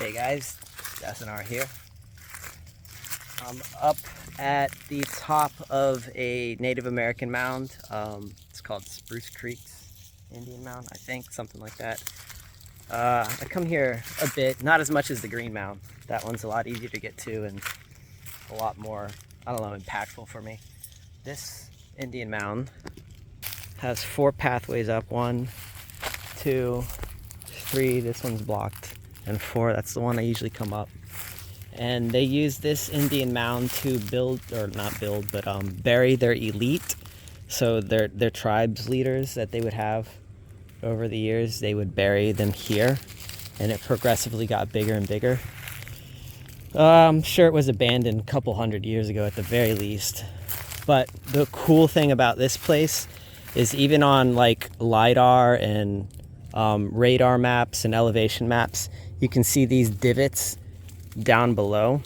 Hey guys, SNR here. I'm up at the top of a Native American mound. It's called Spruce Creek's Indian Mound, I think, something like that. I come here a bit, not as much as the Green Mound. That one's a lot easier to get to and a lot more, I don't know, impactful for me. This Indian Mound has 4 pathways up. 1, 2, 3, this one's blocked, and 4, that's the one I usually come up. And they use this Indian mound to build, or not build, but bury their elite. So their tribes leaders that they would have over the years, they would bury them here, and it progressively got bigger and bigger. I'm sure it was abandoned a couple hundred years ago at the very least. But the cool thing about this place is even on like LiDAR and radar maps and elevation maps, you can see these divots down below,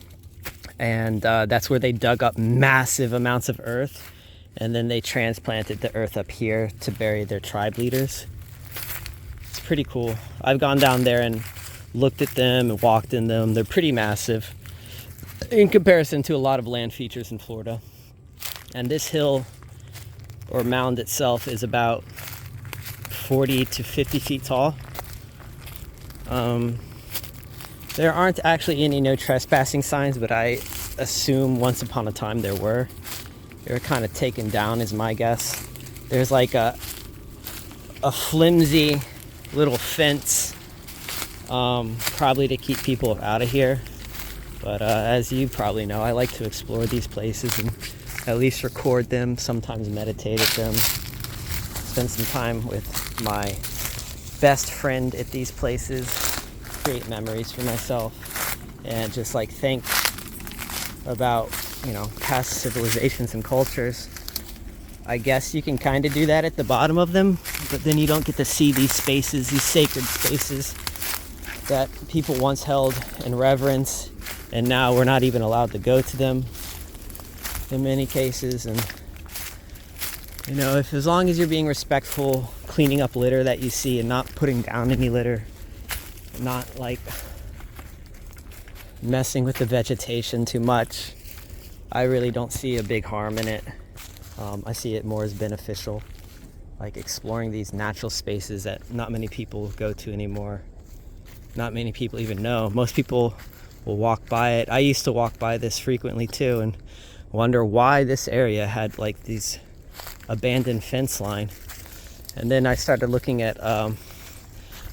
and that's where they dug up massive amounts of earth, and then they transplanted the earth up here to bury their tribe leaders. It's pretty cool. I've gone down there and looked at them and walked in them. They're pretty massive in comparison to a lot of land features in Florida. And this hill or mound itself is about 40 to 50 feet tall. There aren't actually any no trespassing signs, but I assume once upon a time there were. They were kind of taken down is my guess. There's like a flimsy little fence, probably to keep people out of here. But as you probably know, I like to explore these places and at least record them, sometimes meditate at them, spend some time with my best friend at these places, create memories for myself, and just like think about, past civilizations and cultures. I guess you can kind of do that at the bottom of them, but then you don't get to see these spaces, these sacred spaces that people once held in reverence, and now we're not even allowed to go to them in many cases. And if as long as you're being respectful, cleaning up litter that you see and not putting down any litter, not like messing with the vegetation too much, I really don't see a big harm in it. I see it more as beneficial, like exploring these natural spaces that not many people go to anymore. Not many people even know. Most people will walk by it. I used to walk by this frequently too and wonder why this area had like these abandoned fence line. And then I started looking at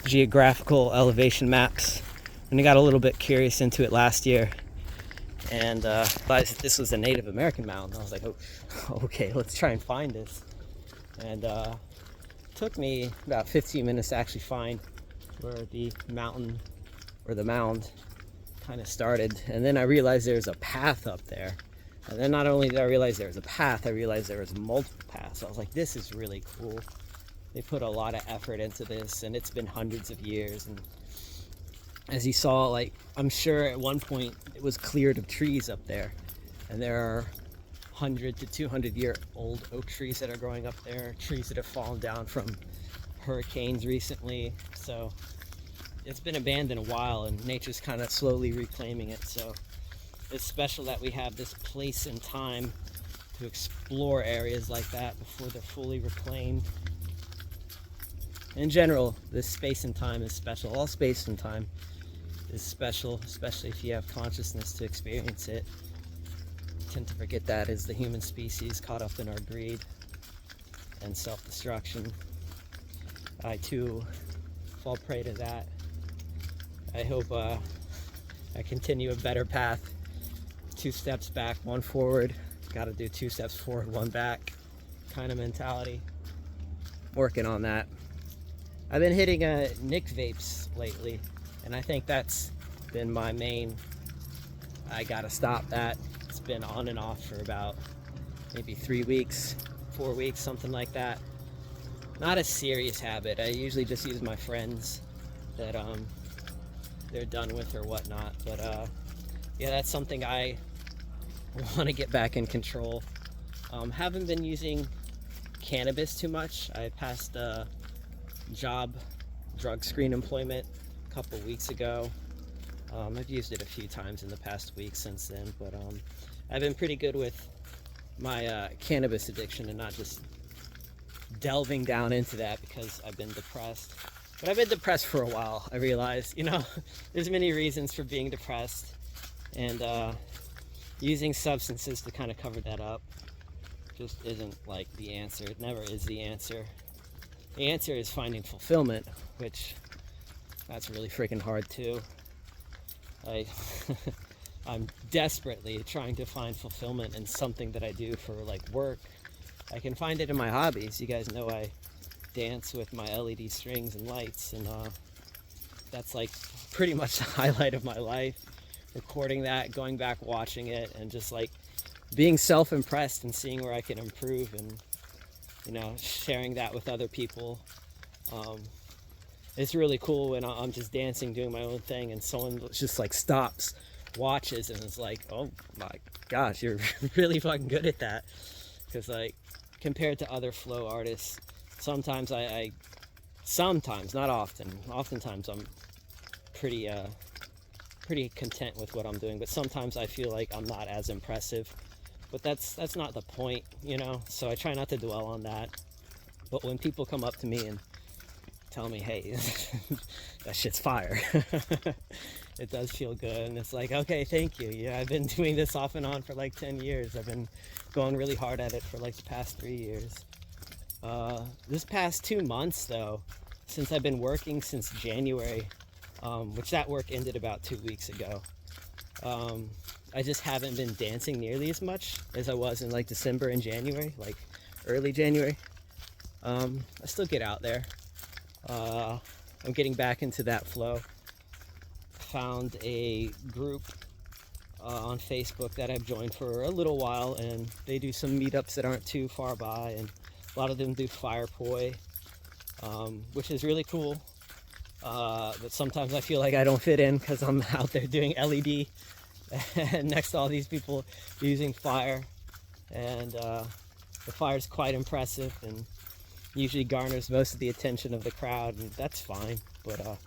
geographical elevation maps, and I got a little bit curious into it last year, and realized that this was a Native American mound. I was like, oh, okay, let's try and find this. And it took me about 15 minutes to actually find where the mountain or the mound kind of started. And then I realized there's a path up there. And then not only did I realize there was a path, I realized there was multiple paths. I was like, this is really cool. They put a lot of effort into this, and it's been hundreds of years. And as you saw, like, I'm sure at one point it was cleared of trees up there, and there are 100 to 200 year old oak trees that are growing up there, trees that have fallen down from hurricanes recently. So it's been abandoned a while, and nature's kind of slowly reclaiming it. So it's special that we have this place and time to explore areas like that before they're fully reclaimed. In general, this space and time is special. All space and time is special, especially if you have consciousness to experience it. I tend to forget that as the human species, caught up in our greed and self-destruction. I too fall prey to that. I hope I continue a better path. 2 steps back, 1 forward. Got to do 2 steps forward, 1 back kind of mentality. Working on that. I've been hitting Nick vapes lately, and I think that's been my main, I gotta stop that. It's been on and off for about maybe 3 weeks, 4 weeks, something like that. Not a serious habit. I usually just use my friends that they're done with or whatnot. But yeah, that's something I want to get back in control. Haven't been using cannabis too much. I passed job drug screen employment a couple weeks ago. I've used it a few times in the past week since then, but I've been pretty good with my cannabis addiction and not just delving down into that because I've been depressed. But I've been depressed for a while. I realized, there's many reasons for being depressed, and using substances to kind of cover that up just isn't like the answer. It never is the answer. The answer is finding fulfillment, which that's really freaking hard too. I'm desperately trying to find fulfillment in something that I do for like work. I can find it in my hobbies. You guys know I dance with my LED strings and lights, and that's like pretty much the highlight of my life. Recording that, going back, watching it, and just like being self-impressed and seeing where I can improve, and sharing that with other people. It's really cool when I'm just dancing, doing my own thing, and someone just like stops, watches, and is like, oh my gosh, you're really fucking good at that. Because like compared to other flow artists, sometimes sometimes, not often, oftentimes I'm pretty content with what I'm doing, but sometimes I feel like I'm not as impressive. But that's not the point, so I try not to dwell on that. But when people come up to me and tell me, hey, that shit's fire, it does feel good. And it's like, okay, thank you. Yeah, I've been doing this off and on for like 10 years. I've been going really hard at it for like the past 3 years. This past 2 months though, since I've been working since January, which that work ended about 2 weeks ago, I just haven't been dancing nearly as much as I was in like December and January, like early January. I still get out there. I'm getting back into that flow. Found a group on Facebook that I've joined for a little while, and they do some meetups that aren't too far by, and a lot of them do fire poi, which is really cool. But sometimes I feel like I don't fit in because I'm out there doing LED and next to all these people using fire, and the fire is quite impressive and usually garners most of the attention of the crowd, and that's fine. But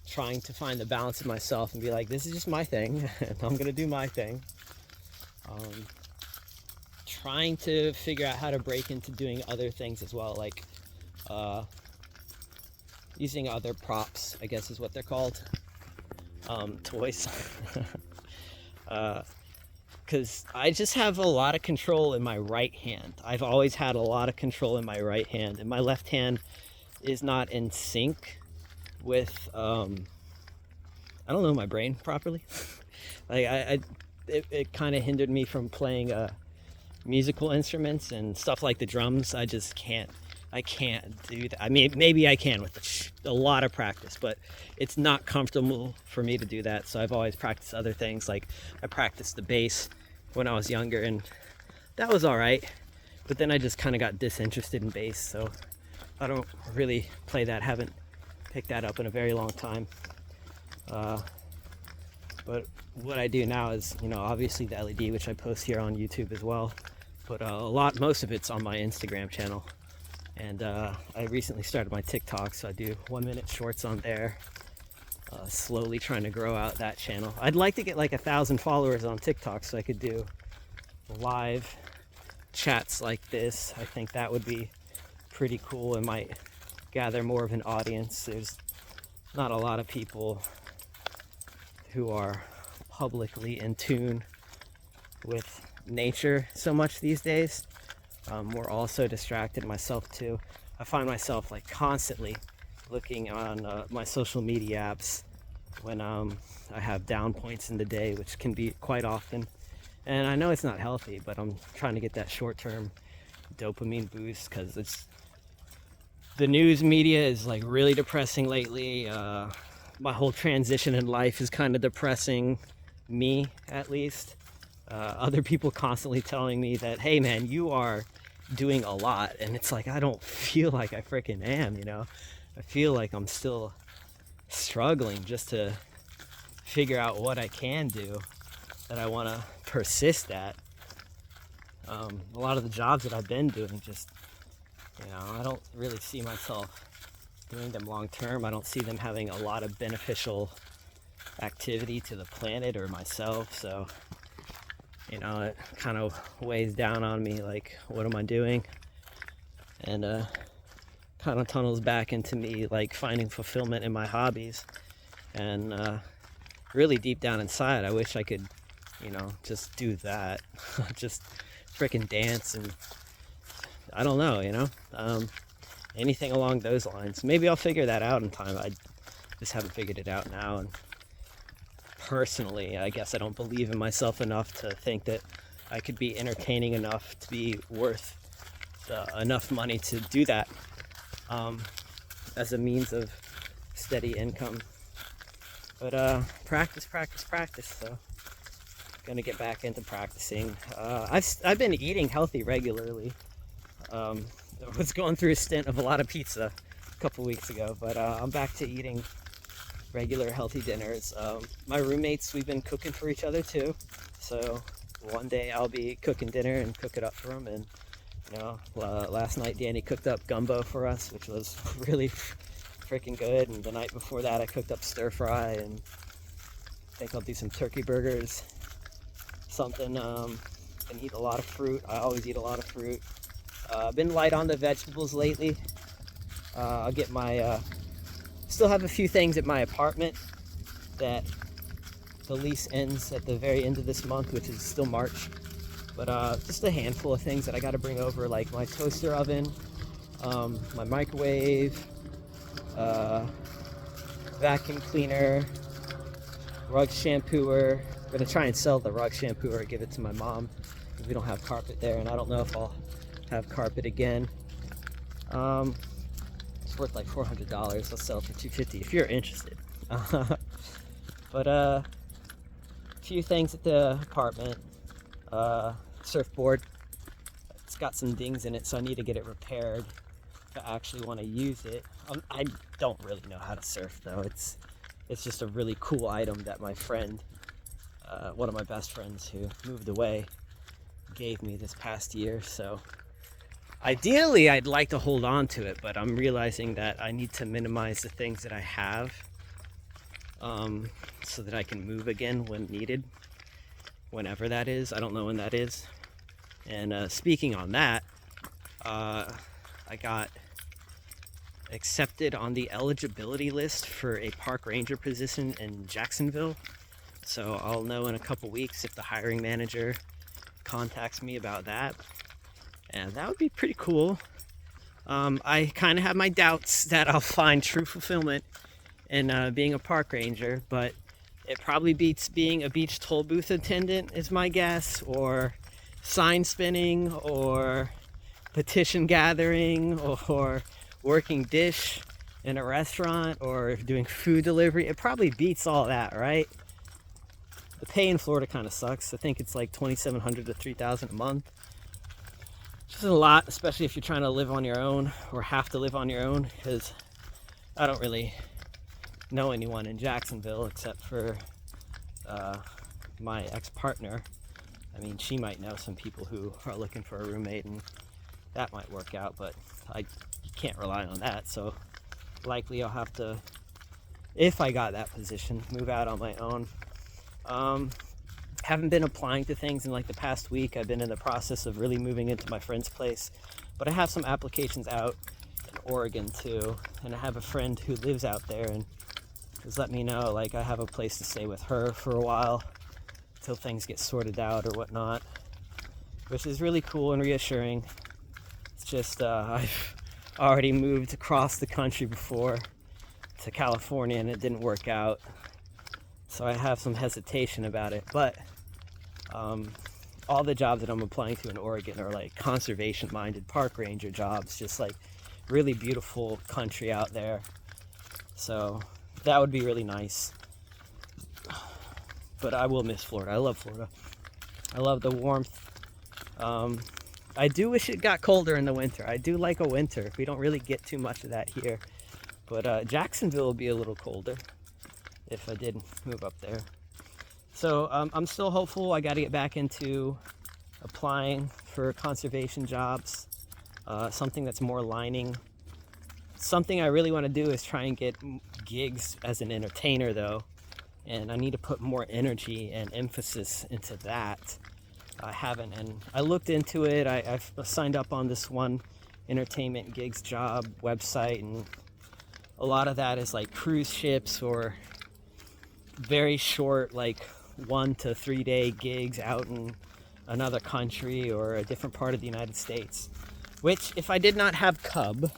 trying to find the balance of myself and be like, this is just my thing and I'm gonna do my thing. Trying to figure out how to break into doing other things as well, like using other props, I guess is what they're called, toys. Because I just have a lot of control in my right hand. I've always had a lot of control in my right hand, and my left hand is not in sync with I don't know, my brain properly. Like it kind of hindered me from playing musical instruments and stuff like the drums. I can't do that. I mean, maybe I can with a lot of practice, but it's not comfortable for me to do that. So I've always practiced other things. Like I practiced the bass when I was younger, and that was all right. But then I just kind of got disinterested in bass, so I don't really play that. Haven't picked that up in a very long time. But what I do now is, obviously the LED, which I post here on YouTube as well. But most of it's on my Instagram channel. And I recently started my TikTok, so I do 1 minute shorts on there. Slowly trying to grow out that channel. I'd like to get like 1,000 followers on TikTok so I could do live chats like this. I think that would be pretty cool and might gather more of an audience. There's not a lot of people who are publicly in tune with nature so much these days. We're all so distracted, myself too. I find myself like constantly looking on my social media apps when I have down points in the day, which can be quite often. And I know it's not healthy, but I'm trying to get that short-term dopamine boost because the news media is like really depressing lately. My whole transition in life is kind of depressing me, at least. Other people constantly telling me that, hey man, you are doing a lot, and it's like I don't feel like I freaking am. I feel like I'm still struggling just to figure out what I can do that I want to persist at. A lot of the jobs that I've been doing, just I don't really see myself doing them long term. I don't see them having a lot of beneficial activity to the planet or myself. So, you know, it kind of weighs down on me, like, what am I doing? And kind of tunnels back into me, like, finding fulfillment in my hobbies. And really deep down inside, I wish I could, you know, just do that. Just freaking dance and I don't know, you know, anything along those lines. Maybe I'll figure that out in time. I just haven't figured it out now. And personally, I guess I don't believe in myself enough to think that I could be entertaining enough to be worth enough money to do that as a means of steady income. But practice. So gonna get back into practicing. I've been eating healthy regularly. I was going through a stint of a lot of pizza a couple weeks ago, but I'm back to eating regular healthy dinners. My roommates, we've been cooking for each other too. So one day I'll be cooking dinner and cook it up for them. And you know, last night Danny cooked up gumbo for us, which was really freaking good. And the night before that I cooked up stir fry, and I think I'll do some turkey burgers. Something, and eat a lot of fruit. I always eat a lot of fruit. I've been light on the vegetables lately. I'll get my, still have a few things at my apartment that the lease ends at the very end of this month, which is still March. But just a handful of things that I got to bring over, like my toaster oven, my microwave, vacuum cleaner, rug shampooer. I'm gonna try and sell the rug shampooer, give it to my mom, because we don't have carpet there, and I don't know if I'll have carpet again. It's worth like $400. I'll sell it for $250 if you're interested. But a few things at the apartment. Surfboard. It's got some dings in it, so I need to get it repaired if I actually want to use it. I don't really know how to surf though. It's just a really cool item that my friend, one of my best friends who moved away, gave me this past year. So ideally I'd like to hold on to it, but I'm realizing that I need to minimize the things that I have so that I can move again when needed, whenever that is. I don't know when that is. And speaking on that, I got accepted on the eligibility list for a park ranger position in Jacksonville. So I'll know in a couple weeks if the hiring manager contacts me about that. And that would be pretty cool. I kind of have my doubts that I'll find true fulfillment in being a park ranger, but it probably beats being a beach toll booth attendant is my guess, or sign spinning, or petition gathering, or working dish in a restaurant, or doing food delivery. It probably beats all that, right? The pay in Florida kind of sucks. I think it's like $2,700 to $3,000 a month. Which is a lot, especially if you're trying to live on your own or have to live on your own, because I don't really know anyone in Jacksonville except for my ex-partner. I mean, she might know some people who are looking for a roommate, and that might work out, but I can't rely on that. So likely I'll have to, if I got that position, move out on my own. Haven't been applying to things in like the past week. I've been in the process of really moving into my friend's place, but I have some applications out in Oregon too, and I have a friend who lives out there and has let me know like I have a place to stay with her for a while until things get sorted out or whatnot, which is really cool and reassuring. It's just I've already moved across the country before to California and it didn't work out, so I have some hesitation about it. But all the jobs that I'm applying to in Oregon are like conservation minded park ranger jobs, just like really beautiful country out there. So that would be really nice. But I will miss Florida. I love Florida. I love the warmth. I do wish it got colder in the winter. I do like a winter. We don't really get too much of that here. But Jacksonville will be a little colder if I did move up there. So I'm still hopeful. I got to get back into applying for conservation jobs, something that's more aligning. Something I really want to do is try and get gigs as an entertainer though. and I need to put more energy and emphasis into that. I haven't, and I looked into it. I've signed up on this one entertainment gigs job website, and a lot of that is like cruise ships or very short, like 1 to 3 day gigs out in another country or a different part of the United States, which if I did not have Cub,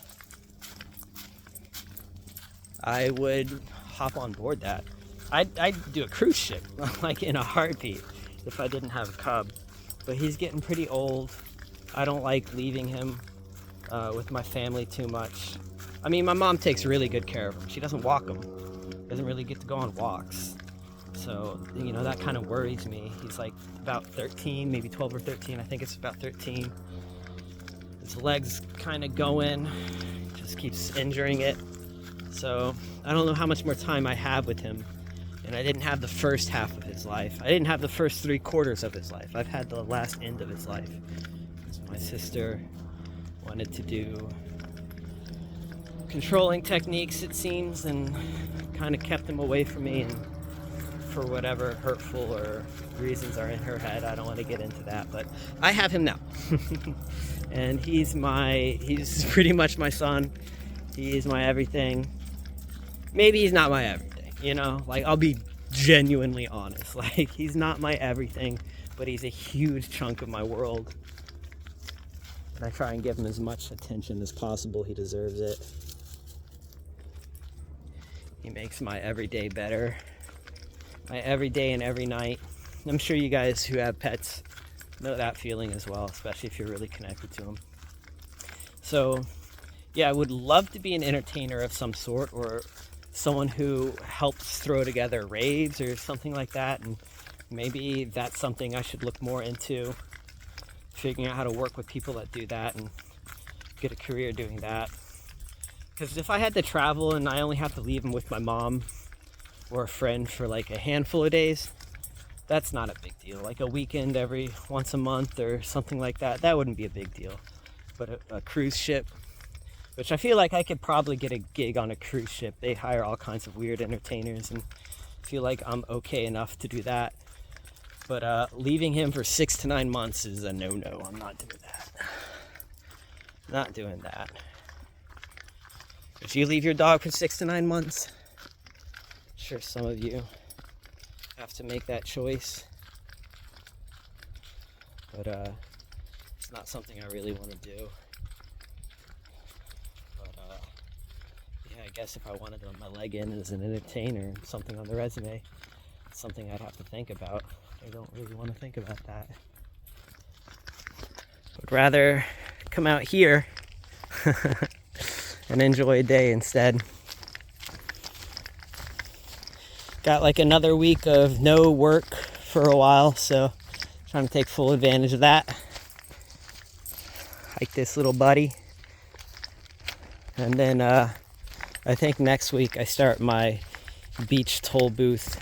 I would hop on board that. I'd do a cruise ship like in a heartbeat if I didn't have a Cub. But he's getting pretty old. I don't like leaving him with my family too much. I mean, my mom takes really good care of him. She doesn't walk him. Doesn't really get to go on walks. So, you know, that kind of worries me. He's like about 13, maybe 12 or 13. I think it's about 13. His leg's kind of going, just keeps injuring it. So I don't know how much more time I have with him. And I didn't have the first half of his life. I didn't have the first 3/4 of his life. I've had the last end of his life. So my sister wanted to do controlling techniques, it seems, and kind of kept him away from me, and for whatever hurtful or reasons are in her head, I don't want to get into that, but I have him now. And he's pretty much my son. He is my everything. Maybe he's not my everything, you know, like I'll be genuinely honest, like he's not my everything, but he's a huge chunk of my world, and I try and give him as much attention as possible. He deserves it. He makes my everyday better, my every day and every night. I'm sure you guys who have pets know that feeling as well, especially if you're really connected to them. So yeah, I would love to be an entertainer of some sort, or someone who helps throw together raves or something like that, and maybe that's something I should look more into, figuring out how to work with people that do that and get a career doing that. Because if I had to travel and I only have to leave them with my mom or a friend for like a handful of days, that's not a big deal. Like a weekend every once a month or something like that, that wouldn't be a big deal. But a cruise ship, which I feel like I could probably get a gig on a cruise ship. They hire all kinds of weird entertainers, and I feel like I'm okay enough to do that. But leaving him for 6 to 9 months is a no-no. I'm not doing that. Not doing that. If you leave your dog for 6 to 9 months, I'm sure some of you have to make that choice. But it's not something I really want to do. I guess if I wanted to let my leg in as an entertainer, something on the resume, it's something I'd have to think about. I don't really want to think about that. I'd rather come out here and enjoy a day instead. Got like another week of no work for a while, so trying to take full advantage of that. Hike this little buddy. And then I think next week I start my beach toll booth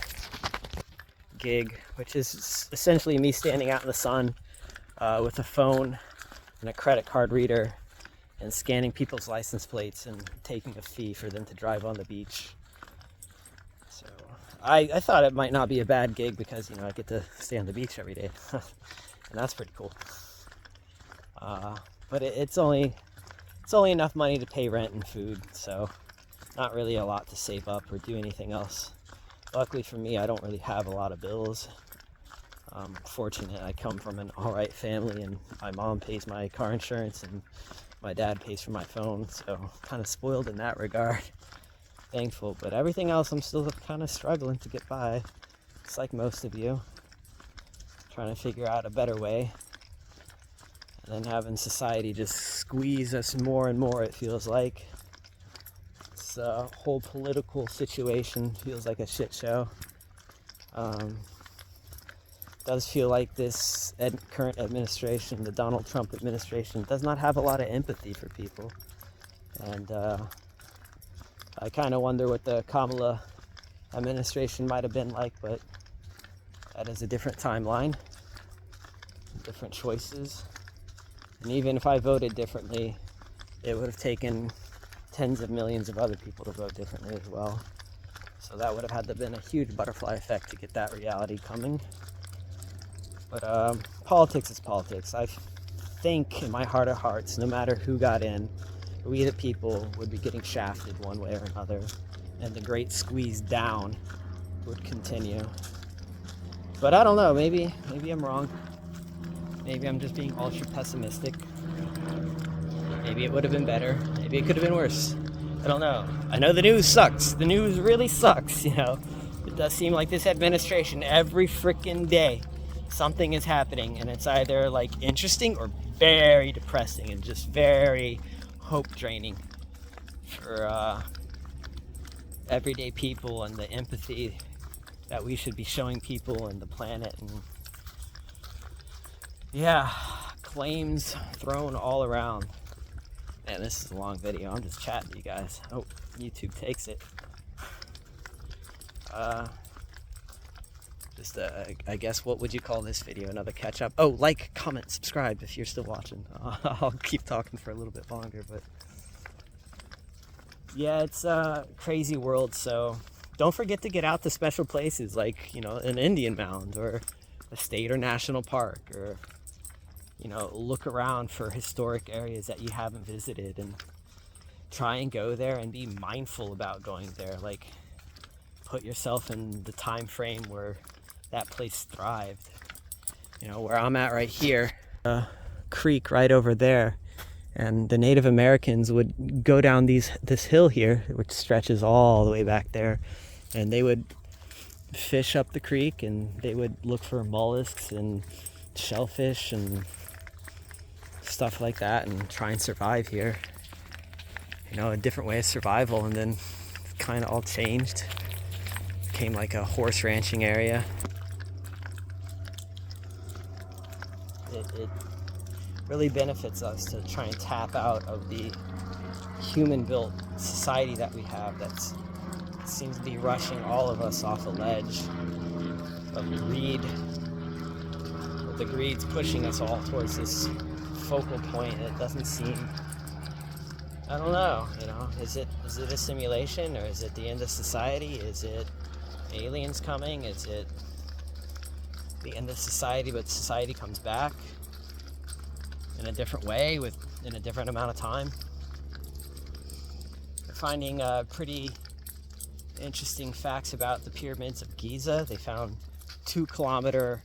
gig, which is essentially me standing out in the sun with a phone and a credit card reader and scanning people's license plates and taking a fee for them to drive on the beach. So I thought it might not be a bad gig because, you know, I get to stay on the beach every day. And that's pretty cool. But it's only enough money to pay rent and food, so not really a lot to save up or do anything else. Luckily for me, I don't really have a lot of bills. I'm fortunate I come from an alright family, and my mom pays my car insurance and my dad pays for my phone, so kind of spoiled in that regard. Thankful, but everything else I'm still kind of struggling to get by. It's like most of you. Trying to figure out a better way. And then having society just squeeze us more and more, it feels like. This whole political situation feels like a shit show. Does feel like this current administration, the Donald Trump administration, does not have a lot of empathy for people. And I kind of wonder what the Kamala administration might have been like, but that is a different timeline, different choices. And even if I voted differently, it would have taken tens of millions of other people to vote differently as well. So that would have had to have been a huge butterfly effect to get that reality coming. But politics is politics. I think in my heart of hearts, no matter who got in, we the people would be getting shafted one way or another, and the great squeeze down would continue. But I don't know, maybe I'm wrong. Maybe I'm just being ultra pessimistic. Maybe it would have been better. Maybe it could have been worse. I don't know. I know the news sucks. The news really sucks, you know. It does seem like this administration, every freaking day, something is happening, and it's either like interesting or very depressing and just very hope draining for everyday people and the empathy that we should be showing people and the planet. And yeah, claims thrown all around. Man, this is a long video. I'm just chatting to you guys. Oh, YouTube takes it. I guess, what would you call this video? Another catch up? Oh, like, comment, subscribe if you're still watching. I'll keep talking for a little bit longer, but yeah, it's a crazy world. So don't forget to get out to special places like, you know, an Indian mound or a state or national park, or, you know, look around for historic areas that you haven't visited and try and go there and be mindful about going there. Like, put yourself in the time frame where that place thrived. You know, where I'm at right here, a creek right over there, and the Native Americans would go down this hill here, which stretches all the way back there, and they would fish up the creek, and they would look for mollusks and shellfish and stuff like that and try and survive here. You know, a different way of survival, and then kind of all changed. Became like a horse ranching area. It really benefits us to try and tap out of the human-built society that we have that seems to be rushing all of us off a ledge of greed. But the greed's pushing us all towards this focal point. It doesn't seem, I don't know, you know, is it a simulation, or is it the end of society? Is it aliens coming? Is it the end of society, but society comes back in a different way in a different amount of time? They're finding pretty interesting facts about the pyramids of Giza. They found 2-kilometer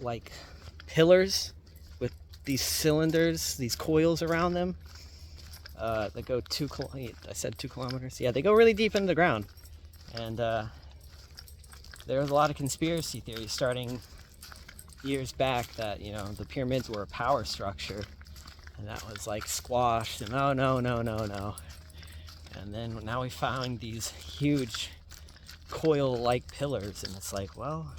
like pillars with these cylinders, these coils around them that go 2 kilometers. Yeah, they go really deep into the ground. And there was a lot of conspiracy theories starting years back that, you know, the pyramids were a power structure, and that was like squashed, and no. And then now we found these huge coil-like pillars, and it's like, well,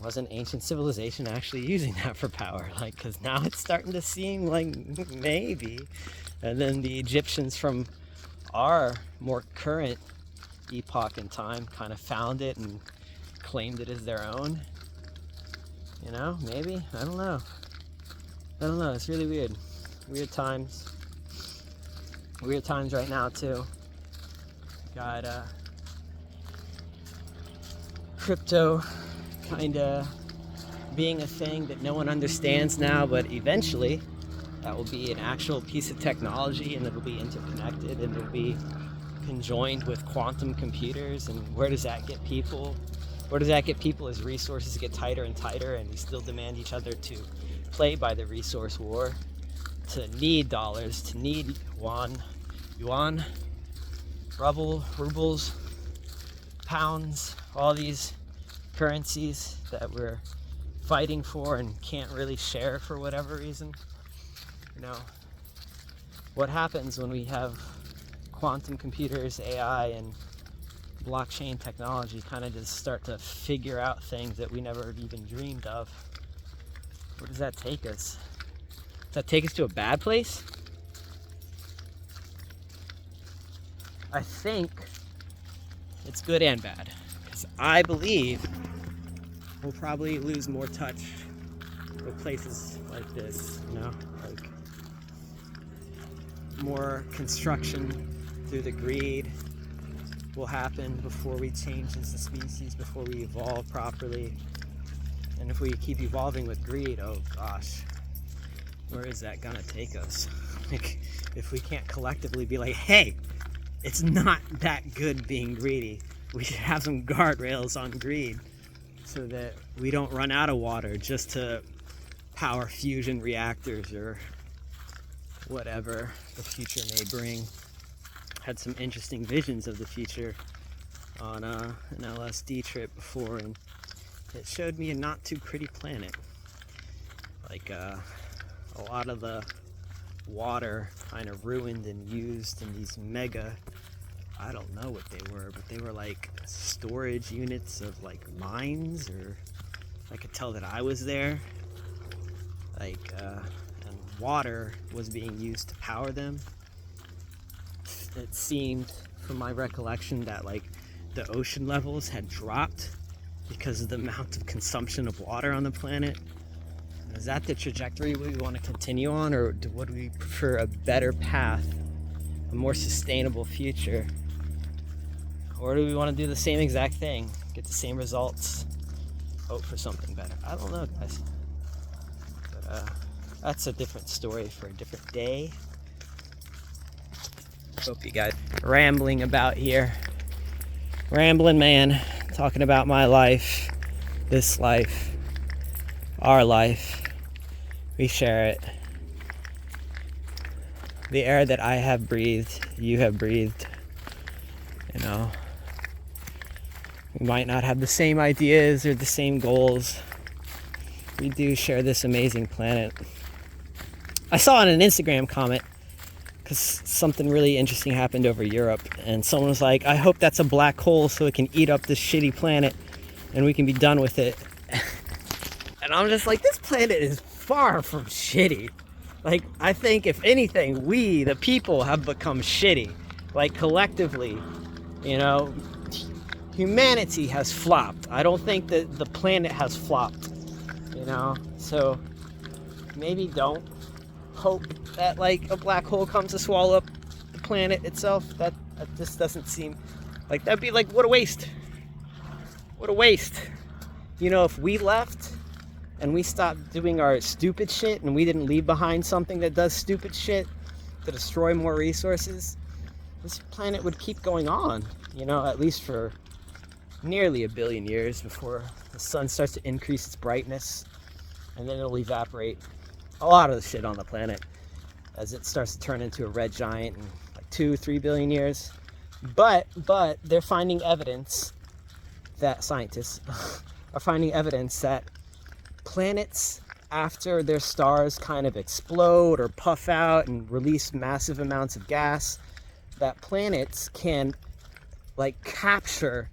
wasn't ancient civilization actually using that for power? Like, because now it's starting to seem like maybe. And then the Egyptians from our more current epoch in time kind of found it and claimed it as their own. You know, maybe, I don't know, it's really weird times right now too. Got crypto kind of being a thing that no one understands now, but eventually that will be an actual piece of technology, and it'll be interconnected, and it'll be conjoined with quantum computers. And where does that get people? Where does that get people as resources get tighter and tighter, and we still demand each other to play by the resource war, to need dollars, to need yuan, rubles, pounds, all these currencies that we're fighting for and can't really share for whatever reason. You know, what happens when we have quantum computers, AI, and blockchain technology kind of just start to figure out things that we never even dreamed of? Where does that take us? Does that take us to a bad place? I think it's good and bad, because I believe we'll probably lose more touch with places like this, you know, like more construction through the greed, will happen before we change as a species, before we evolve properly. And if we keep evolving with greed, oh gosh, where is that gonna take us? Like, if we can't collectively be like, hey, it's not that good being greedy. We should have some guardrails on greed so that we don't run out of water just to power fusion reactors or whatever the future may bring. Had some interesting visions of the future on an LSD trip before, and it showed me a not too pretty planet. Like a lot of the water kind of ruined and used in these mega, I don't know what they were, but they were like storage units of like mines, or I could tell that I was there. Like, and water was being used to power them. It seemed, from my recollection, that like the ocean levels had dropped because of the amount of consumption of water on the planet. Is that the trajectory we want to continue on, or would we prefer a better path, a more sustainable future? Or do we want to do the same exact thing, get the same results, hope for something better? I don't know, guys. But that's a different story for a different day. Hope you guys are rambling about here. Rambling man, talking about my life, this life, our life. We share it. The air that I have breathed, you have breathed. You know, we might not have the same ideas or the same goals. We do share this amazing planet. I saw in an Instagram comment, because something really interesting happened over Europe, and someone was like, I hope that's a black hole so it can eat up this shitty planet and we can be done with it. And I'm just like, this planet is far from shitty. Like, I think if anything, we, the people, have become shitty. Like, collectively, you know, humanity has flopped. I don't think that the planet has flopped, you know? So maybe don't hope that like a black hole comes to swallow up the planet itself. That just doesn't seem like, that'd be like, what a waste. What a waste. You know, if we left and we stopped doing our stupid shit and we didn't leave behind something that does stupid shit to destroy more resources, this planet would keep going on, you know, at least for nearly 1 billion years before the sun starts to increase its brightness, and then it'll evaporate a lot of the shit on the planet as it starts to turn into a red giant in like 2-3 billion years. But they're finding evidence that scientists are finding evidence that planets, after their stars kind of explode or puff out and release massive amounts of gas, that planets can like capture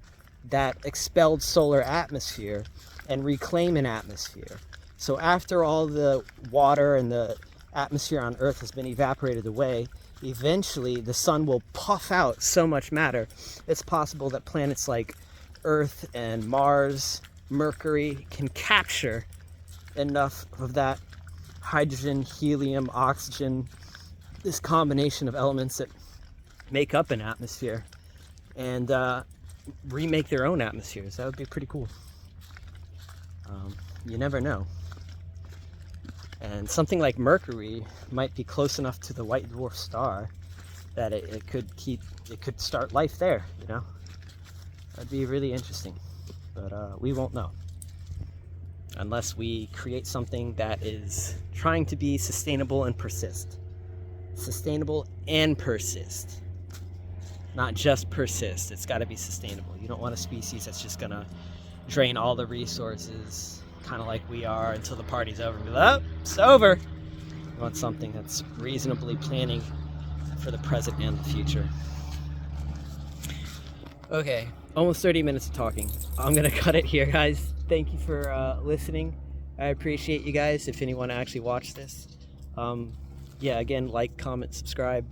that expelled solar atmosphere and reclaim an atmosphere. So after all the water and the atmosphere on Earth has been evaporated away, eventually the sun will puff out so much matter. It's possible that planets like Earth and Mars, Mercury, can capture enough of that hydrogen, helium, oxygen, this combination of elements that make up an atmosphere, and remake their own atmospheres. That would be pretty cool. You never know. And something like Mercury might be close enough to the white dwarf star that it could start life there, you know? That'd be really interesting. But we won't know unless we create something that is trying to be sustainable and persist. Sustainable and persist. Not just persist, it's gotta be sustainable. You don't want a species that's just gonna drain all the resources, kind of like we are, until the party's over. Oh, it's over. You want something that's reasonably planning for the present and the future. Okay, almost 30 minutes of talking. I'm gonna cut it here, guys. Thank you for listening. I appreciate you guys, if anyone actually watched this. Yeah, again, like, comment, subscribe,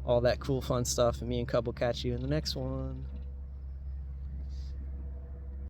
all that cool fun stuff, and me and Cub will catch you in the next one.